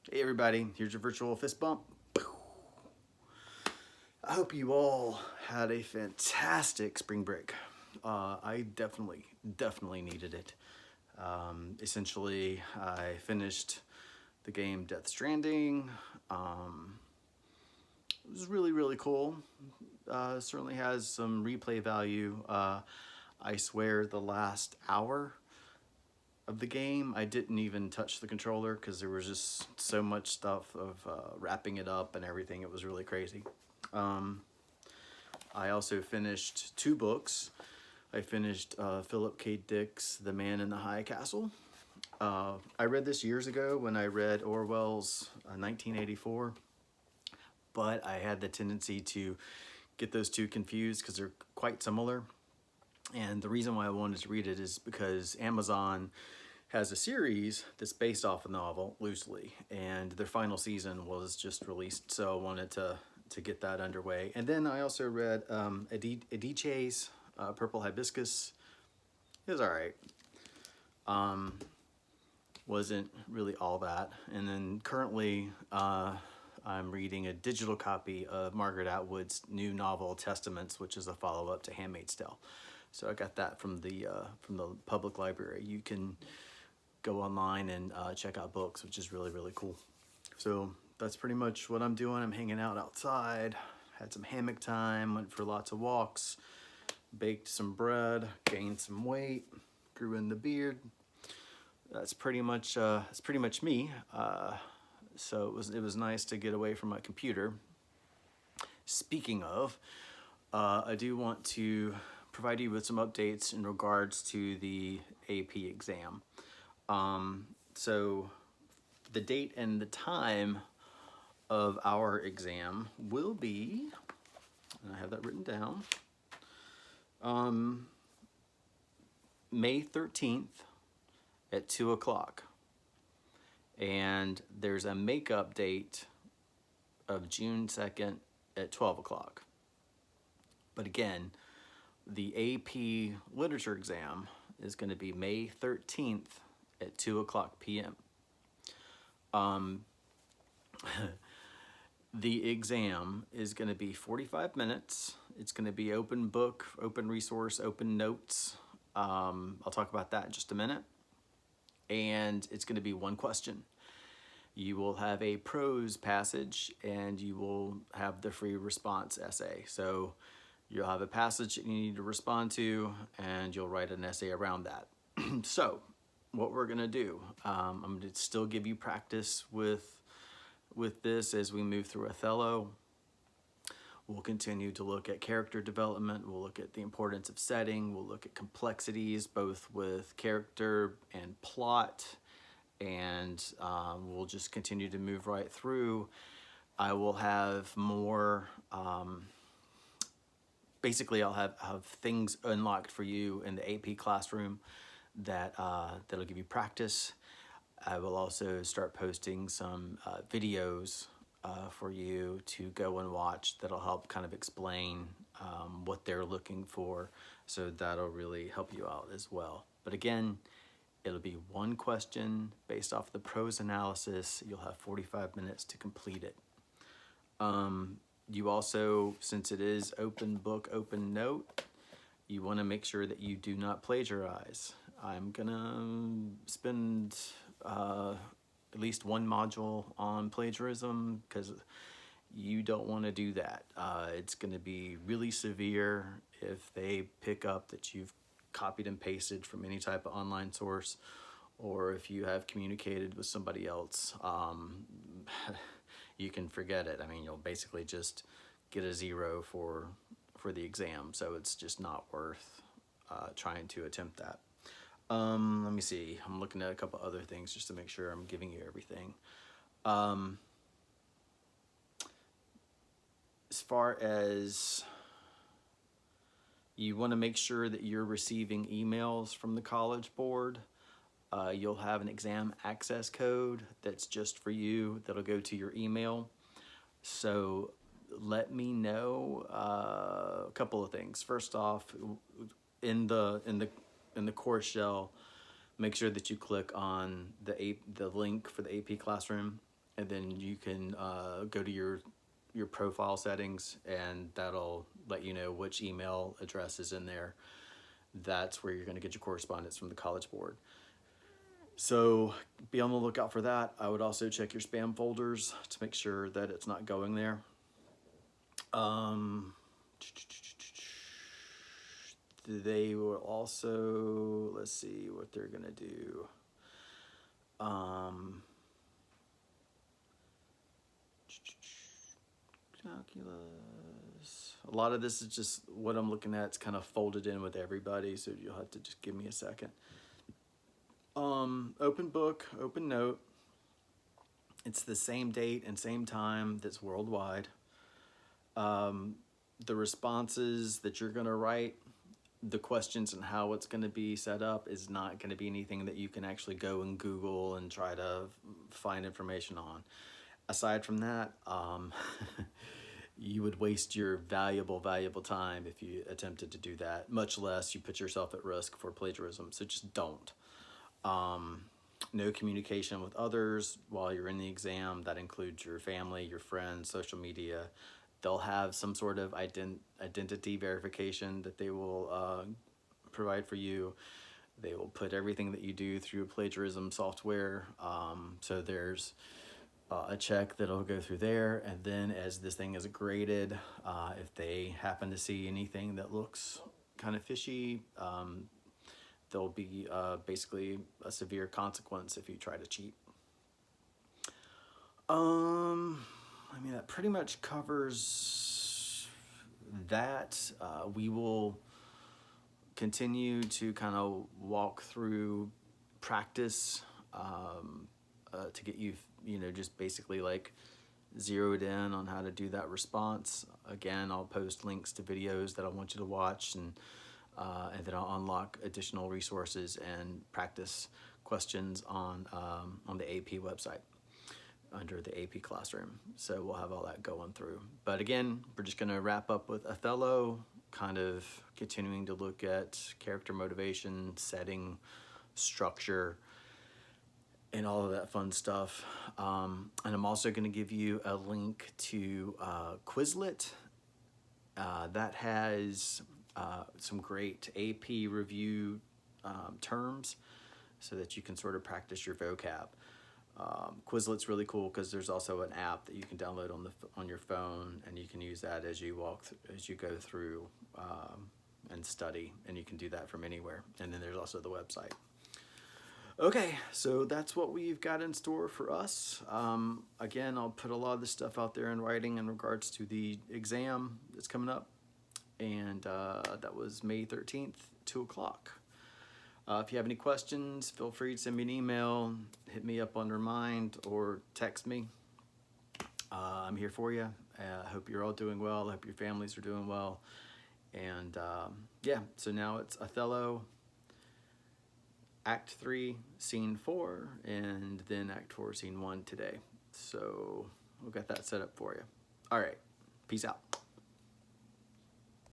Hey everybody, here's your virtual fist bump. I hope you all had a fantastic spring break. I definitely needed it. Essentially, I finished the game Death Stranding. It was really cool. Certainly has some replay value. I swear the last hour of the game, I didn't even touch the controller because there was just so much stuff of wrapping it up and everything. It was really crazy. Um, I also finished two books. I finished Philip K. Dick's The Man in the High Castle. I read this years ago when I read Orwell's 1984, but I had the tendency to get those two confused because they're quite similar. And the reason why I wanted to read it is because Amazon has a series that's based off a novel loosely, and their final season was just released, so I wanted to get that underway. And then I also read Adichie's Purple Hibiscus. It was all right. Wasn't really all that. And then currently, I'm reading a digital copy of Margaret Atwood's new novel Testaments, which is a follow-up to Handmaid's Tale. So I got that from the public library. You can go online and check out books, which is really cool. So that's pretty much what I'm doing. I'm hanging out outside, had some hammock time, went for lots of walks, baked some bread, gained some weight, grew in the beard. That's pretty much me. So it was nice to get away from my computer. Speaking of, I do want to provide you with some updates in regards to the AP exam. So the date and the time of our exam will be, and I have that written down, May 13th at 2 o'clock. And there's a makeup date of June 2nd at 12 o'clock. But again, the AP literature exam is going to be May 13th at 2 o'clock p.m. The exam is going to be 45 minutes. It's going to be open book, open resource, open notes. I'll talk about that in just a minute. And it's going to be one question. You will have a prose passage and you will have the free response essay. So you'll have a passage that you need to respond to and you'll write an essay around that. So what we're going to do, I'm going to still give you practice with this as we move through Othello. We'll continue to look at character development. We'll look at the importance of setting. We'll look at complexities, both with character and plot. And we'll just continue to move right through. I will have more, basically I'll have things unlocked for you in the AP classroom that'll give you practice. I will also start posting some videos for you to go and watch that'll help kind of explain what they're looking for. So that'll really help you out as well. But again, it'll be one question based off the prose analysis. You'll have 45 minutes to complete it. You also, since it is open book, open note, you want to make sure that you do not plagiarize. I'm gonna spend at least one module on plagiarism because you don't want to do that. It's going to be really severe if they pick up that you've copied and pasted from any type of online source, or if you have communicated with somebody else. You can forget it. I mean, you'll basically just get a 0 for the exam, so it's just not worth trying to attempt that. Let me see. I'm looking at a couple other things just to make sure I'm giving you everything. As far as you want to make sure that you're receiving emails from the College Board, you'll have an exam access code that's just for you that'll go to your email. So let me know a couple of things. First off, in the course shell, make sure that you click on the link for the AP classroom. and then you can go to your profile settings, and that'll let you know which email address is in there. That's where you're going to get your correspondence from the College Board. So be on the lookout for that. I would also check your spam folders to make sure that it's not going there. They will also, let's see what they're going to do. Calculus. A lot of this is just what I'm looking at. It's kind of folded in with everybody, so you'll have to just give me a second. Open book, open note. It's the same date and same time that's worldwide. The responses that you're going to write, the questions and how it's going to be set up is not going to be anything that you can actually go and Google and try to find information on. Aside from that, you would waste your valuable time if you attempted to do that, much less you put yourself at risk for plagiarism. So just don't. No communication with others while you're in the exam. That includes your family, your friends, social media. They'll have some sort of identity verification that they will provide for you. They will put everything that you do through plagiarism software. So there's a check that'll go through there, and then as this thing is graded, if they happen to see anything that looks kind of fishy, there'll be basically a severe consequence if you try to cheat. I mean, that pretty much covers that. We will continue to kind of walk through practice to get you, just basically like zeroed in on how to do that response. Again, I'll post links to videos that I want you to watch, and then I'll unlock additional resources and practice questions on the AP website under the AP Classroom. So we'll have all that going through. But again, we're just going to wrap up with Othello, kind of continuing to look at character motivation, setting, structure, and all of that fun stuff. And I'm also going to give you a link to Quizlet. That has some great AP review terms so that you can sort of practice your vocab. Quizlet's really cool because there's also an app that you can download on your phone, and you can use that as you go through and study, and you can do that from anywhere. And then there's also the website. Okay, so that's what we've got in store for us. Again, I'll put a lot of this stuff out there in writing in regards to the exam that's coming up, and that was May 13th, 2 o'clock. If you have any questions, feel free to send me an email, hit me up on Remind, or text me. I'm here for you. I hope you're all doing well. I hope your families are doing well. And yeah, so now it's Othello, Act 3, Scene 4, and then Act 4, Scene 1 today. So we'll get that set up for you. All right, peace out.